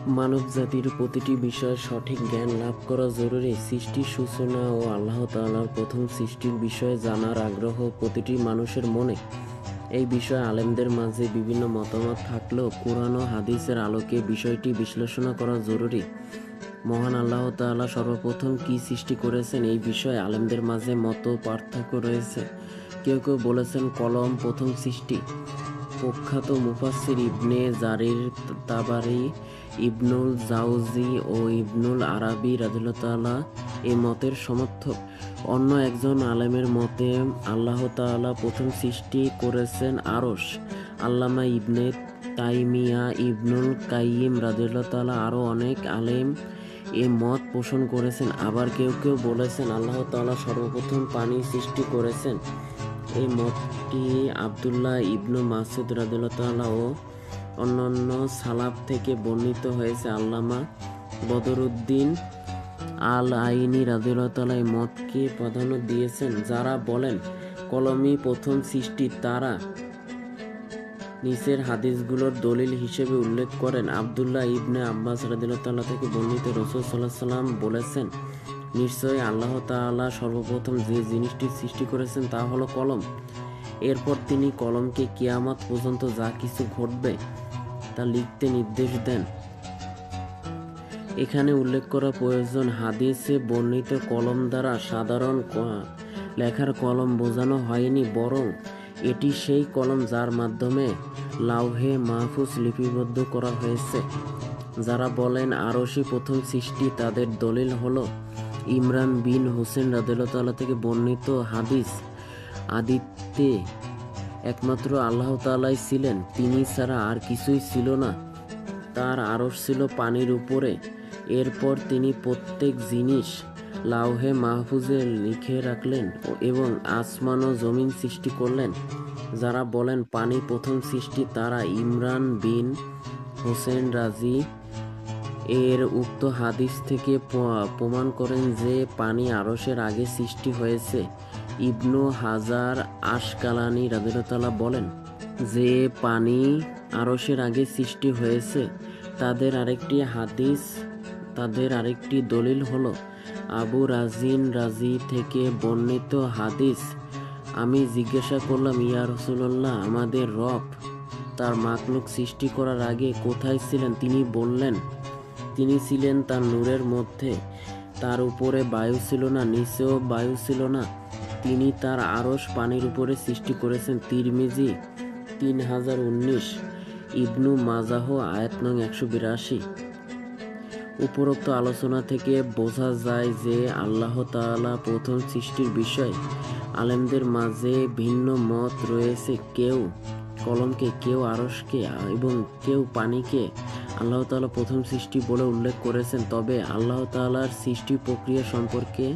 মানবজাতির প্রতিটি বিষয়ে সঠিক জ্ঞান লাভ করা জরুরি। সৃষ্টির সূচনা ও আল্লাহ তাআলার প্রথম সৃষ্টির বিষয়ে জানার আগ্রহ প্রতিটি মানুষের মনে। এই বিষয়ে আলেমদের মাঝে বিভিন্ন মতামত থাকলেও কুরআন ও হাদিসের আলোকে বিষয়টি বিশ্লেষণ করা জরুরি। মহান আল্লাহ তাআলা সর্বপ্রথম কি সৃষ্টি করেছেন এই বিষয়ে আলেমদের মাঝে মত পার্থক্য রয়েছে। কেউ কেউ বলেছেন কলম প্রথম সৃষ্টি। প্রখ্যাত মুফাসসির ইবনে জারির তাবারি, ইবনুল জাওজি ও ইবনুল আরাবি রাদিয়াল্লাহু তাআলা এই মতের সমর্থক। অন্য একজন আলেমের মতে আল্লাহ তাআলা প্রথম সৃষ্টি করেছেন আরশ। আল্লামা ইবনে তাইমিয়া, ইবনুল কাইয়িম রাদিয়াল্লাহু তাআলা আরও অনেক আলেম এ মত পোষণ করেছেন। আবার কেউ কেউ বলেছেন আল্লাহ তাআলা সর্বপ্রথম পানি সৃষ্টি করেছেন। এই মতটি আব্দুল্লাহ ইবনু মাসউদ রাদিয়াল্লাহু তাআলা ও অন্যান্য সালাফ থেকে বর্ণিত হয়েছে। আল্লামা বদরুদ্দিন আল আইনি রাদিয়াল্লাহু তাআলা এই মতকে প্রাধান্য দিয়েছেন। যারা বলেন কলমই প্রথম সৃষ্টি, তারা নিচের হাদিসগুলোর দলিল হিসেবে উল্লেখ করেন। আব্দুল্লাহ ইবনে আব্বাস রাদিয়াল্লাহু তাআলা থেকে বর্ণিত, রাসূল সাল্লাল্লাহু আলাইহি ওয়াসাল্লাম বলেছেন, নিশ্চয়ই আল্লাহ তাআলা সর্বপ্রথম যে জিনিসটি সৃষ্টি করেছেন তা হলো কলম। এরপর তিনি কলমকে কিয়ামত পর্যন্ত যা কিছু ঘটবে তা লিখতে নির্দেশ দেন। এখানে উল্লেখ করা প্রয়োজন, হাদিসে বর্ণিত কলম দ্বারা সাধারণ লেখার কলম বোঝানো হয়নি, বরং এটি সেই কলম যার মাধ্যমে লাউহে মাহফুজ লিপিবদ্ধ করা হয়েছে। যারা বলেন আরশই প্রথম সৃষ্টি, তাদের দলিল হলো ইমরান বিন হোসেন রাদিয়াল্লাহু তাআলা থেকে বর্ণিত হাদিস, আদিতে একমাত্র আল্লাহ তাআলাই ছিলেন, তিনি ছাড়া আর কিছুই ছিল না। তার আরশ ছিল পানির উপরে। এরপর তিনি প্রত্যেক জিনিস লাউহে মাহফুজে লিখে রাখলেন এবং আসমান ও জমিন সৃষ্টি করলেন। যারা বলেন পানি প্রথম সৃষ্টি, তারা ইমরান বিন হোসেন রাজি এর উক্ত হাদিস থেকে প্রমাণ করেন যে পানি আরশের আগে সৃষ্টি হয়েছে। ইবনু হাজার আশকালানি রাদিয়াল্লাহু তাআলা বলেন যে পানি আরশের আগে সৃষ্টি হয়েছে। তাদের আরেকটি দলিল হলো আবু রাজিন রাজি থেকে বর্ণিত হাদিস, আমি জিজ্ঞাসা করলাম, ইয়া রাসূলুল্লাহ, আমাদের রব তার মাখলুক সৃষ্টি করার আগে কোথায় ছিলেন? তিনি বললেন, তিনি ছিলেন তার নূরের মধ্যে। তার উপরে বায়ু ছিল না, নিচেও বায়ু ছিল না। তিনি তার আরশ পানির উপরে সৃষ্টি করেছেন। তিরমিজি 3019, ইবনু মাজাহ আয়াত নং 182। উপরোক্ত আলোচনা থেকে বোঝা যায় যে আল্লাহ তাআলা প্রথম সৃষ্টির বিষয়ে আলেমদের মাঝে ভিন্ন মত রয়েছে। কেউ কলমকে, কেউ আরশকে এবং কেউ পানিকে আল্লাহ তাআলা প্রথম সৃষ্টি বলে উল্লেখ করেছেন। তবে আল্লাহ তাআলার সৃষ্টি প্রক্রিয়া সম্পর্কে